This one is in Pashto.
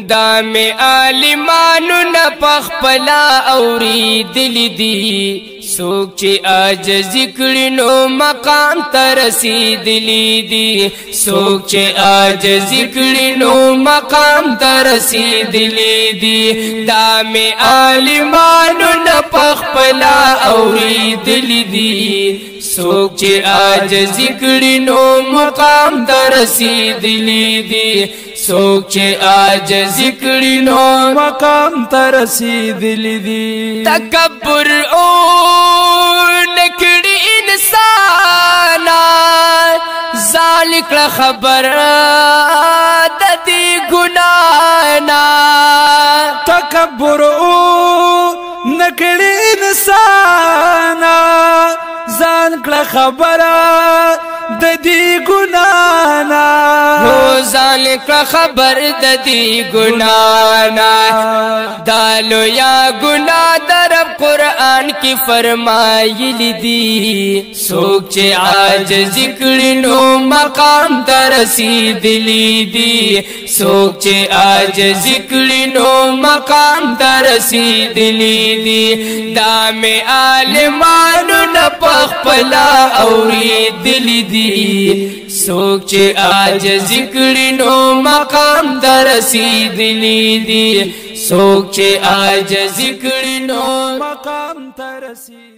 دا میں عالمانو نا پخپلا اوریدلی دی سوک چی عاجزی کړي نو مقام ته رسیدلی دی سوک چی عاجزی کړي نو مقام ته رسیدلی دی دا میں عالمانو نا پخپلا اوریدلی دی سوک چی عاجزی کړي نو مقام ته رسیدلی دی سوک چی عاجزی کړي نو مقام ته رسیدلی دی تکبر او نکړي انسانا ذالک خبر د دې ګناه نا تکبر او نکړي انسانا ذالک خبر د دې ګناه نا هو ذالک خبر د دې ګناه نا دالو یا ګناه در قرآن کی فرمایلی دی سوک چی عاجزی کړي نو مقام ته رسیدلی دی سوک چی عاجزی کړي نو مقام ته رسیدلی دی دا میں عالمانو نه پخپلا اوریدلی دی سوک چی عاجزی کړي نو مقام ته رسیدلی دی سوک چی عاجزی کړي نو مقام ته رسیدلی